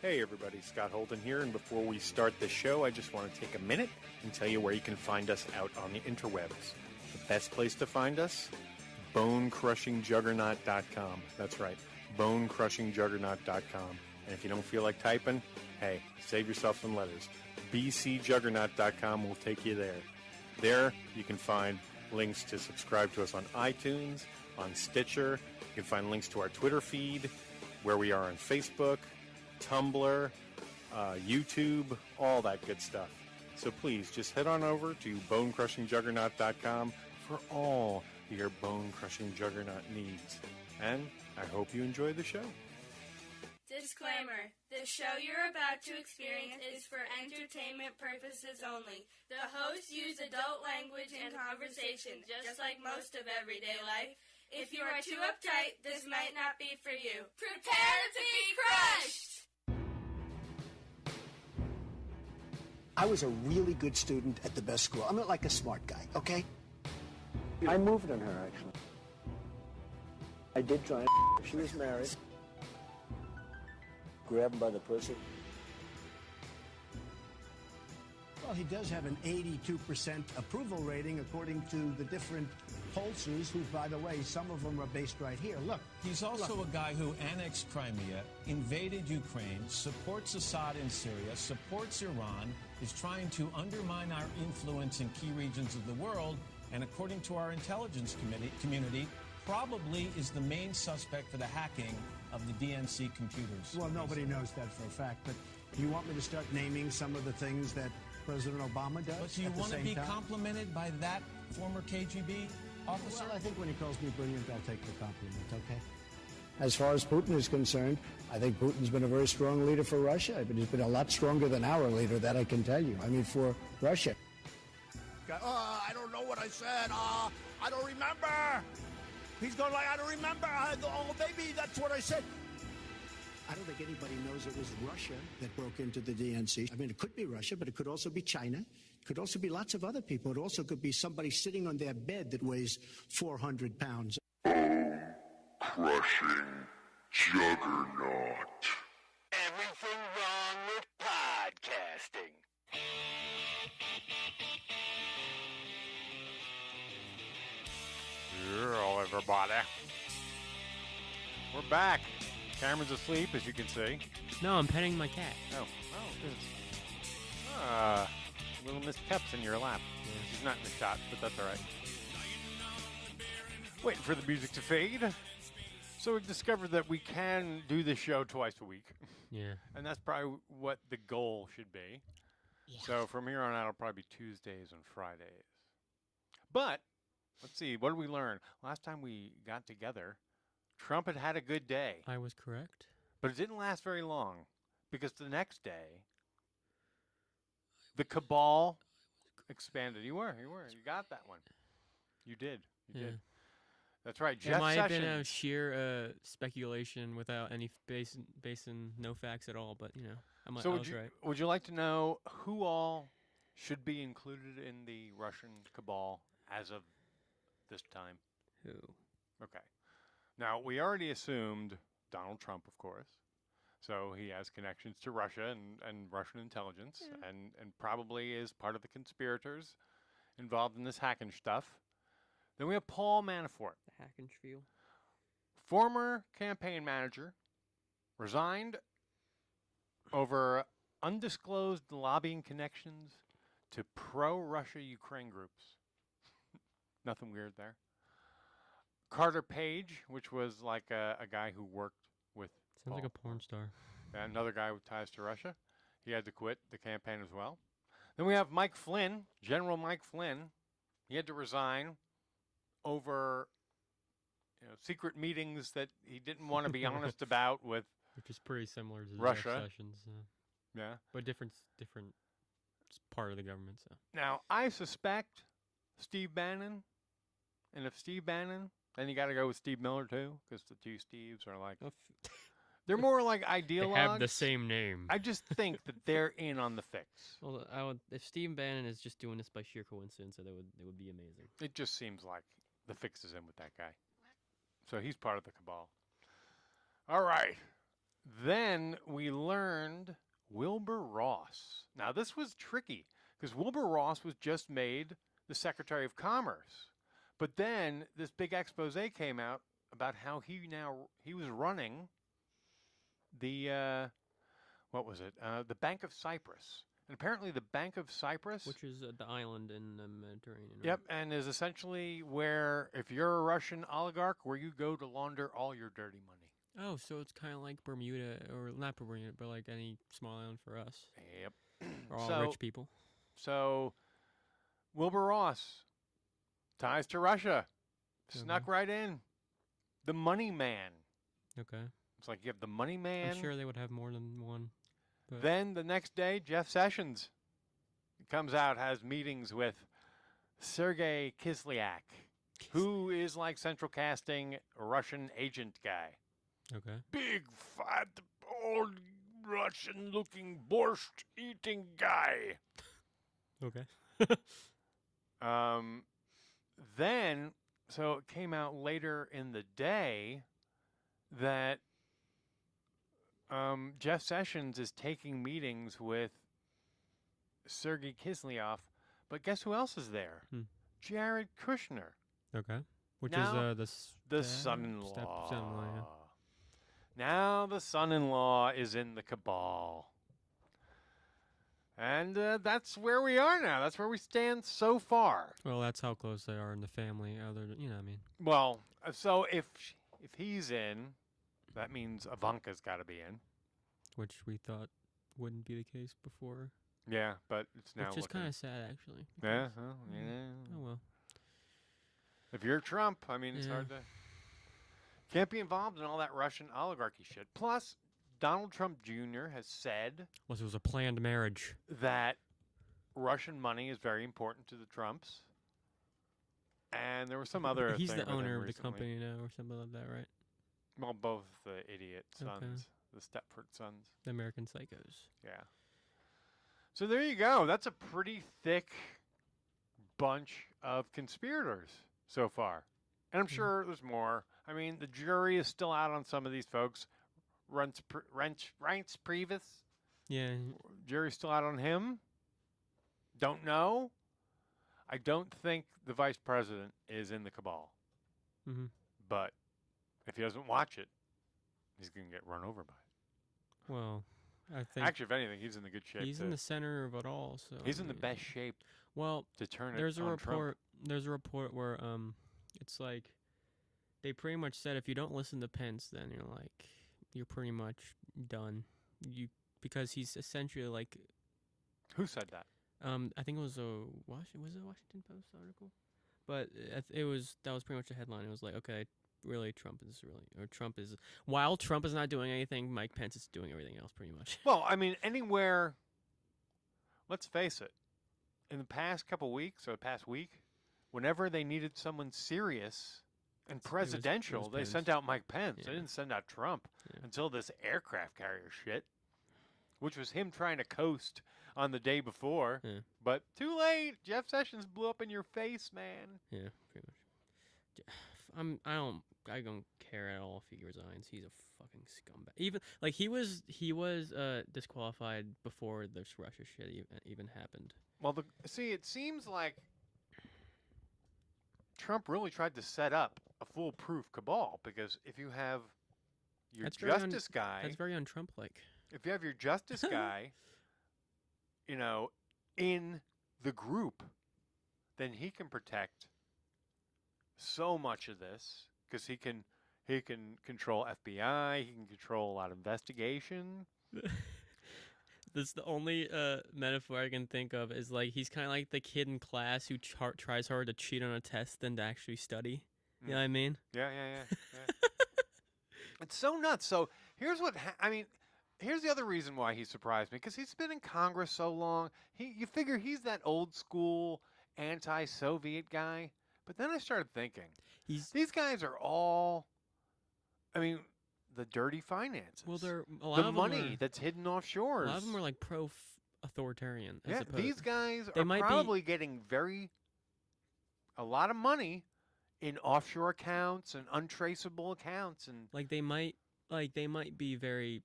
Hey everybody, Scott Holden here, and before we start the show, I just want to take a minute and tell you where you can find us out on the interwebs. The best place to find us? bonecrushingjuggernaut.com. That's right, bonecrushingjuggernaut.com. And if you don't feel like typing, hey, save yourself some letters. bcjuggernaut.com will take you there. There, you can find links to subscribe to us on iTunes, on Stitcher. You can find links to our Twitter feed, where we are on Facebook, Tumblr, YouTube, all that good stuff. So please, just head on over to bonecrushingjuggernaut.com for all your bone-crushing juggernaut needs. And I hope you enjoy the show. Disclaimer. The show you're about to experience is for entertainment purposes only. The hosts use adult language in conversation, just like most of everyday life. If you are too uptight, this might not be for you. Prepare to be crushed! I was a really good student at the best school. I'm not like a smart guy, okay? I moved on her, actually. I did try and she was married. Grab him by the pussy. Well, he does have an 82% approval rating, according to the different pollsters, who, by the way, some of them are based right here. Look. He's also a guy who annexed Crimea, invaded Ukraine, supports Assad in Syria, supports Iran, is trying to undermine our influence in key regions of the world, and according to our intelligence community, probably is the main suspect for the hacking of the DNC computers. Well, nobody knows that for a fact, but do you want me to start naming some of the things that President Obama does? But do you want to be complimented by that former KGB officer? Well, I think when he calls me brilliant, I'll take the compliment, okay? As far as Putin is concerned, I think Putin's been a very strong leader for Russia, but he's been a lot stronger than our leader, that I can tell you. I mean, for Russia. I don't know what I said. I don't remember. He's going like, I don't remember. Oh, maybe that's what I said. I don't think anybody knows it was Russia that broke into the DNC. I mean, it could be Russia, but it could also be China. It could also be lots of other people. It also could be somebody sitting on their bed that weighs 400 pounds. Crushing juggernaut. Everything wrong with podcasting. Hello, everybody. We're back. Cameron's asleep, as you can see. No, I'm petting my cat. Oh, good. Little Miss Pep's in your lap. Yeah. She's not in the shot, but that's all right. Waiting for the music to fade. So we've discovered that we can do this show twice a week. Yeah. And that's probably what the goal should be. Yeah. So from here on out, it'll probably be Tuesdays and Fridays. But let's see, what did we learn? Last time we got together, Trump had a good day. I was correct. But it didn't last very long, because the next day, the Cabal expanded. You got that one. You did. You did. That's right. Jeff Sessions. It might have been a sheer speculation without any base in no facts at all, but, you know, I was right. Would you like to know who all should be included in the Russian Cabal as of this time? Who? Okay. Now, we already assumed Donald Trump, of course. So he has connections to Russia and Russian intelligence, and probably is part of the conspirators involved in this hacking stuff. Then we have Paul Manafort. The Hackenspiel. Former campaign manager, resigned over undisclosed lobbying connections to pro-Russia Ukraine groups. Nothing weird there. Carter Page, which was like a guy who worked with Sounds like a porn star. Another guy with ties to Russia. He had to quit the campaign as well. Then we have Mike Flynn, General Mike Flynn. He had to resign over secret meetings that he didn't want to be honest about with which is pretty similar to Russia. Sessions. Yeah. But different part of the government. So now I suspect Steve Bannon, and if Steve Bannon, then you got to go with Steve Miller too, because the two Steves are like they're more like ideologues. They have the same name. I just think that they're in on the fix. Well, if Steve Bannon is just doing this by sheer coincidence, it would be amazing. It just seems like the fix is in with that guy. So he's part of the Cabal. All right. Then we learned Wilbur Ross. Now, this was tricky because Wilbur Ross was just made the Secretary of Commerce. But then this big expose came out about how he was running the, what was it? The Bank of Cyprus. And apparently the Bank of Cyprus... Which is the island in the Mediterranean. Right? Yep, and is essentially where, if you're a Russian oligarch, where you go to launder all your dirty money. Oh, so it's kind of like Bermuda, or not Bermuda, but like any small island for us. Yep. Or all rich people. So, Wilbur Ross, ties to Russia, snuck right in. The money man. Okay. It's like you have the money man. I'm sure they would have more than one. But Then the next day, Jeff Sessions comes out, has meetings with Sergey Kislyak, who is like central casting Russian agent guy. Okay. Big, fat, old Russian-looking borscht-eating guy. Okay. Then, so it came out later in the day that Jeff Sessions is taking meetings with Sergey Kislyak, but guess who else is there? Jared Kushner. Okay. Which Now, is the son-in-law. Son-in-law, yeah. Now the son-in-law is in the cabal. And that's where we are now. That's where we stand so far. Well, that's how close they are in the family. Other than, you know what I mean. Well, so if he's in, that means Ivanka's got to be in. Which we thought wouldn't be the case before. Yeah, but it's now Which is kind of sad, actually. Yeah, well, yeah. Oh, well. If you're Trump, I mean, it's Yeah. hard to... Can't be involved in all that Russian oligarchy shit. Plus, Donald Trump Jr. has said... Unless it was a planned marriage. ...that Russian money is very important to the Trumps. And there was some other He's thing the with him owner of the recently. company now or something like that, right? Well, both the idiot sons. Okay. The Stepford sons. The American Psychos. Yeah. So there you go. That's a pretty thick bunch of conspirators so far. And I'm sure there's more. I mean, the jury is still out on some of these folks. Reince Priebus. Yeah. Jury's still out on him. Don't know. I don't think the vice president is in the cabal. Mm-hmm. But if he doesn't watch it, he's going to get run over by it. Well, I think... Actually, if anything, he's in the good shape. He's in the center of it all. So He's in the best shape. Well, to turn it there's a on report. Trump. There's a report where it's like they pretty much said if you don't listen to Pence, then you're pretty much done. Because he's essentially like. Who said that? I think it was a Washington Post article, but that was pretty much the headline. It was like, okay, really, while Trump is not doing anything, Mike Pence is doing everything else pretty much. Well, I mean, anywhere. Let's face it. In the past couple weeks or the past week, whenever they needed someone serious and presidential, it was they Pence. sent out Mike Pence. Yeah. They didn't send out Trump until this aircraft carrier shit, which was him trying to coast on the day before. Yeah. But too late. Jeff Sessions blew up in your face, man. Yeah, pretty much. I don't care at all if he resigns. He's a fucking scumbag. Even like he was disqualified before this Russia shit even happened. Well, it seems like Trump really tried to set up a foolproof cabal, because if you have your justice guy... That's very un-Trump-like. If you have your justice guy, in the group, then he can protect so much of this, because he can control FBI, he can control a lot of investigation. That's the only metaphor I can think of is like he's kind of like the kid in class who tries hard to cheat on a test than to actually study. You know what I mean? Yeah. It's so nuts. So here's what here's the other reason why he surprised me, because he's been in Congress so long. You figure he's that old school anti-Soviet guy. But then I started thinking, these guys are all, the dirty finances. Well, the money that's hidden offshore. A lot of them are like pro-authoritarian. Yeah, these guys they are might probably getting a lot of money in offshore accounts and untraceable accounts, and like they might be very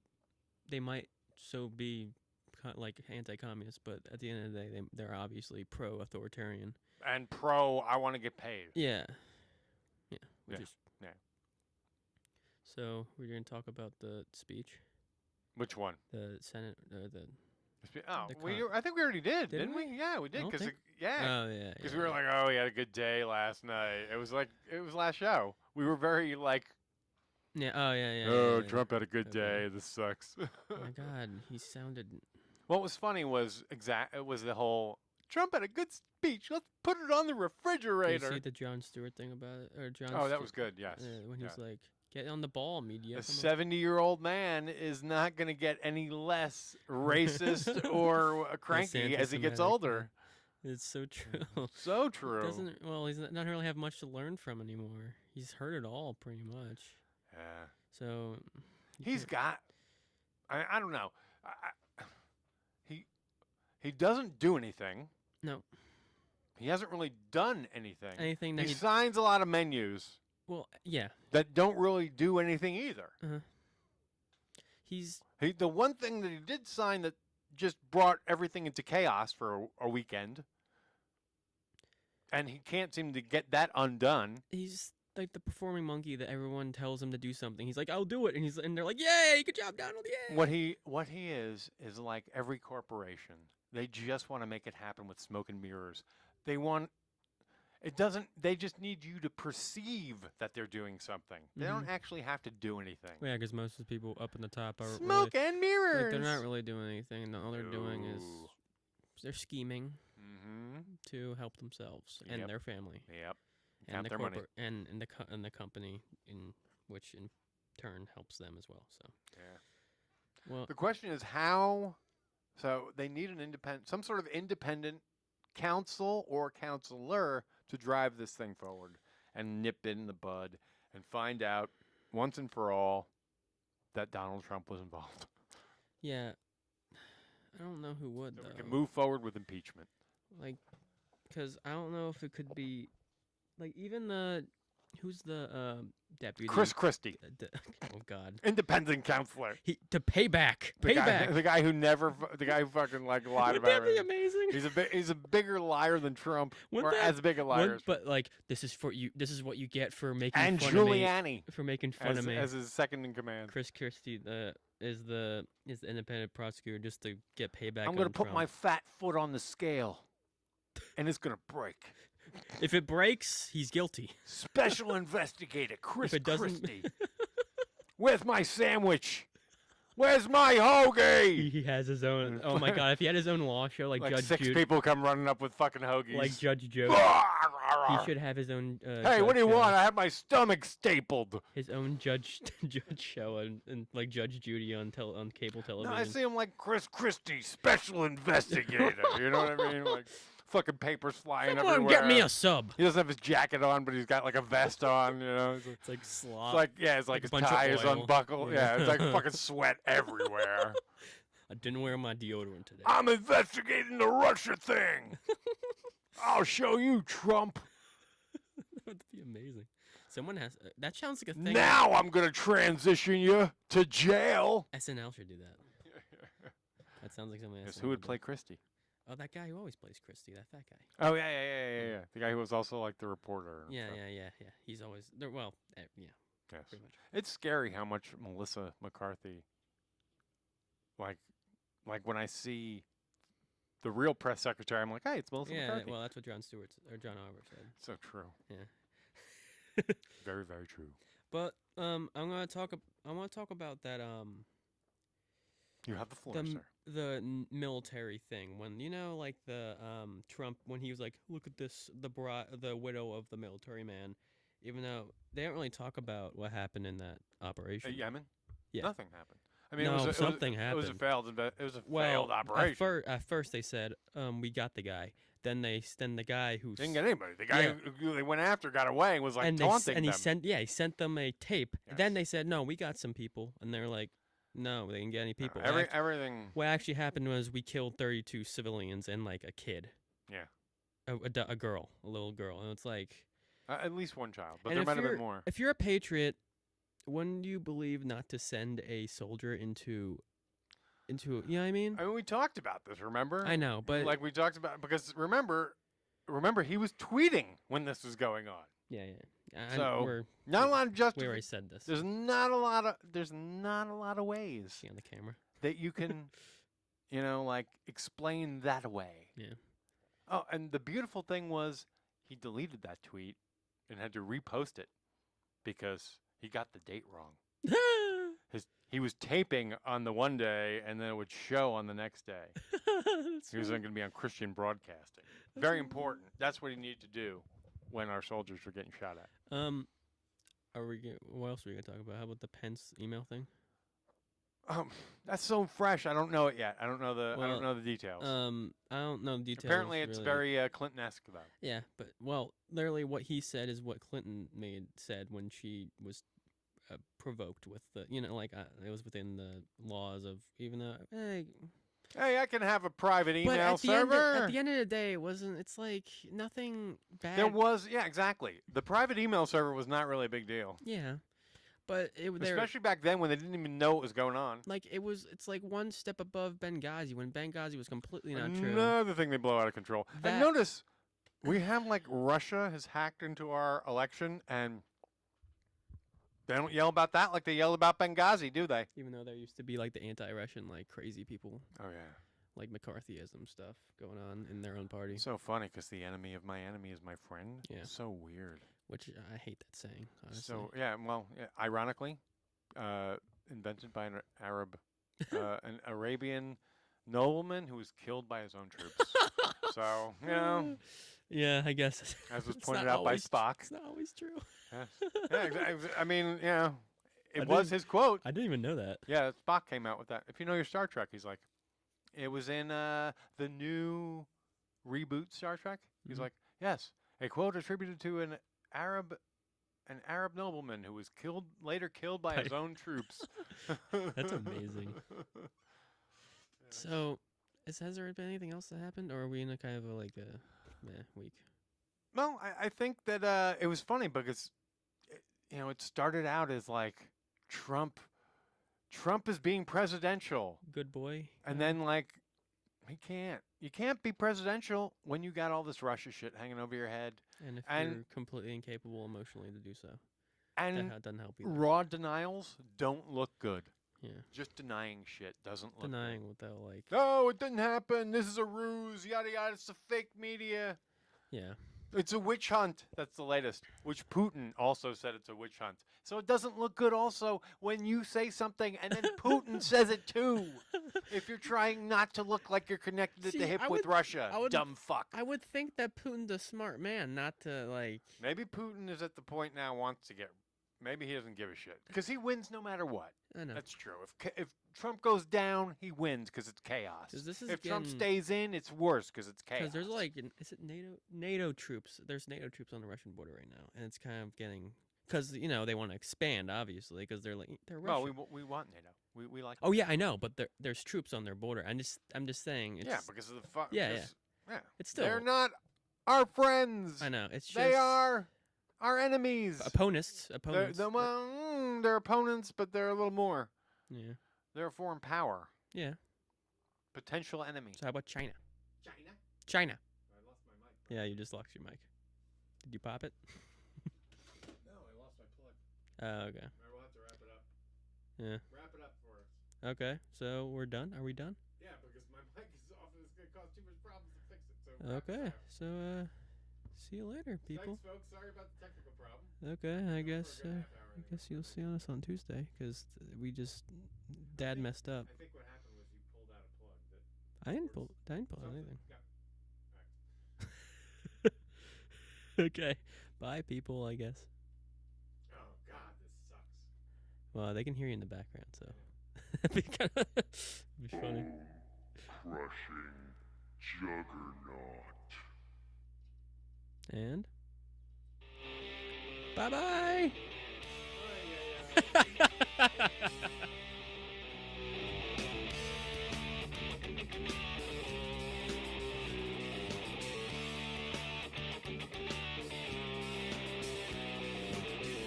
they might be like anti-communist, but at the end of the day, they're obviously pro-authoritarian and pro. I want to get paid. Yeah, Yeah. So we're gonna talk about the speech. Which one? The Senate or the. I think we already didn't we? Yeah, we did. Because we were like, oh, we had a good day last night. It was last show. We were very like. Yeah. Oh yeah. Oh, Trump had a good day. This sucks. Oh my God, he sounded. What was funny was it was the whole Trump had a good speech. Let's put it on the refrigerator. Did you see the Jon Stewart thing about it? Or John? Oh, that was good. Yes. When he's like, "Get on the ball, media." A 70-year-old man is not going to get any less racist or cranky as he gets older. It's so true. So true. He's not really have much to learn from anymore. He's heard it all pretty much. Yeah. So he's got. I don't know. He doesn't do anything. No. He hasn't really done anything. Anything that he signs a lot of menus. Well, yeah. That don't really do anything either. Uh-huh. The one thing that he did sign that just brought everything into chaos for a weekend, and he can't seem to get that undone. He's like the performing monkey that everyone tells him to do something. He's like, "I'll do it," and they're like, "Yay, good job, Donald! Yay!" What he is like every corporation. They just want to make it happen with smoke and mirrors. They just need you to perceive that they're doing something. They don't actually have to do anything. Yeah, because most of the people up in the top are smoke and mirrors. Like, they're not really doing anything. And all they're doing is they're scheming to help themselves and their family. Yep. And the corporate and the company, which in turn helps them as well. So yeah. Well, the question is how. So they need some sort of independent counsel or counselor to drive this thing forward and nip it in the bud and find out once and for all that Donald Trump was involved. Yeah. I don't know who would, so though. We can move forward with impeachment. Like, because I don't know if it could be, like, even who's the deputy? Chris Christie. Oh God. Independent counselor. To pay back. The guy who fucking like lied about everything. That'd be amazing. He's a bigger liar than Trump, as big a liar. But like, this is for you. This is what you get for making and fun Giuliani of me. For making fun of me as his second in command. Chris Christie is the independent prosecutor just to get payback. I'm going to put my fat foot on the scale, and it's going to break. If it breaks, he's guilty. Special investigator Chris Christie. Where's my sandwich? Where's my hoagie? He has his own. Oh my God! If he had his own law show, like Judge six Judy, people come running up with fucking hoagies, like Judge Judy, he should have his own. Hey, what do you want? I have my stomach stapled. His own judge show and like Judge Judy on cable television. No, I see him like Chris Christie, special investigator. You know what I mean? Like. Fucking papers flying everywhere. Someone get me a sub. He doesn't have his jacket on, but he's got like a vest on. You know, it's like slop. It's like it's like his tie is unbuckled. Yeah, it's like fucking sweat everywhere. I didn't wear my deodorant today. I'm investigating the Russia thing. I'll show you, Trump. That would be amazing. Someone has that sounds like a thing. Now I'm gonna transition you to jail. SNL should do that. That sounds like something. Yes, who would play Christie? Oh, that guy who always plays Christie, that fat guy. Oh, yeah. The guy who was also, like, the reporter. Yeah. He's always, yeah. Yes. Pretty much. It's scary how much Melissa McCarthy, like when I see the real press secretary, I'm like, hey, it's Melissa McCarthy. Yeah, well, that's what John Oliver said. So true. Yeah. Very, very true. But, I want to talk about that, you have the floor, sir. The military thing when like the Trump when he was like, look at this, the widow of the military man, even though they don't really talk about what happened in that operation. At Yemen? Yeah, nothing happened. I mean, something happened. It was a failed operation. At first they said, we got the guy. Then the guy who didn't get anybody. The guy who they went after got away and was like taunting them. He sent them a tape. Yes. Then they said, no, we got some people, and they're like. No, they didn't get any people. Everything. What actually happened was we killed 32 civilians and like a kid. Yeah. A girl, a little girl, and it's like. At least one child, but there might have been more. If you're a patriot, wouldn't you believe not to send a soldier into into, you know what I mean? I mean, we talked about this, remember? I know, but like we talked about, because remember he was tweeting when this was going on. yeah. So not a lot of We already said this. There's not a lot of ways See on the camera that you can, like explain that away. Yeah. Oh, and the beautiful thing was he deleted that tweet and had to repost it because he got the date wrong. He was taping on the one day, and then it would show on the next day. He was going to be on Christian broadcasting. Very important. That's what he needed to do when our soldiers were getting shot at. What else are we gonna talk about? How about the Pence email thing? That's so fresh. I don't know it yet. I don't know the details. I don't know the details. Apparently, it's really. very Clinton-esque though. Yeah, but literally, what he said is what Clinton said when she was provoked with the, it was within the laws of even Hey, I can have a private email server. At the end of the day, it's like nothing bad. There was, exactly. The private email server was not really a big deal. Yeah, but especially back then when they didn't even know what was going on. Like it's like one step above Benghazi when Benghazi was completely not true. Another thing they blow out of control. And notice, we have Russia has hacked into our election and. They don't yell about that like they yell about Benghazi, do they? Even though there used to be the anti-Russian crazy people. Oh yeah. Like McCarthyism stuff going on in their own party. So funny because the enemy of my enemy is my friend. Yeah. So weird. Which I hate that saying. Honestly. So ironically, invented by an an Arabian nobleman who was killed by his own troops. So Yeah, I guess. As was pointed out by Spock. It's not always true. Yeah, exactly. I mean, it was his quote. I didn't even know that. Yeah, Spock came out with that. If you know your Star Trek, he's like, it was in the new reboot Star Trek. He's like, yes, a quote attributed to an Arab nobleman who was later killed by his own troops. That's amazing. So, has there been anything else that happened, or are we in a kind of a week? No, I think that it was funny because, it started out as Trump is being presidential. Good boy. And then you can't be presidential when you got all this Russia shit hanging over your head. And if you're completely incapable emotionally to do so. And that doesn't help either. Raw denials don't look good. Yeah. Just denying shit doesn't look Denying good. what they'll No, it didn't happen. This is a ruse. Yada yada. It's a fake media. Yeah. It's a witch hunt. That's the latest. Which Putin also said it's a witch hunt. So it doesn't look good also when you say something and then Putin says it too. If you're trying not to look like you're connected at the hip with Russia, dumb fuck. I would think that Putin's a smart man, not to Maybe Putin is at the point now wants to get. Maybe he doesn't give a shit because he wins no matter what. I know. That's true. If Trump goes down, he wins because it's chaos. If Trump stays in, it's worse because it's chaos. Because there's is it NATO troops? There's NATO troops on the Russian border right now, and it's kind of getting because they want to expand, obviously, because they're Russian. Well, we want NATO. We like. Oh yeah, I know, but there's troops on their border. I'm just saying. It's, because of the yeah. It's still they're not our friends. I know. It's just they are. Our enemies. Opponents. They're opponents, but they're a little more. Yeah. They're a foreign power. Yeah. Potential enemy. So how about China? China. I lost my mic. Yeah, you just lost your mic. Did you pop it? No, I lost my plug. Oh, okay. We'll have to wrap it up. Yeah. Wrap it up for us. Okay, so we're done? Are we done? Yeah, because my mic is off and it's going to cause too much problems to fix it. So okay, so see you later, people. Thanks, folks. Sorry about the technical problem. Okay, I guess you'll see us on Tuesday because Dad messed up. I think what happened was you pulled out a plug. I didn't pull anything. Yeah. Okay, bye, people. I guess. Oh God, this sucks. Well, they can hear you in the background, so it'd be funny. Crushing juggernaut. And bye-bye.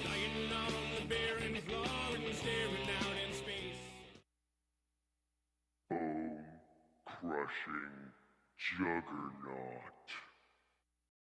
Lying on the barren floor and staring out in space. crushing juggernaut.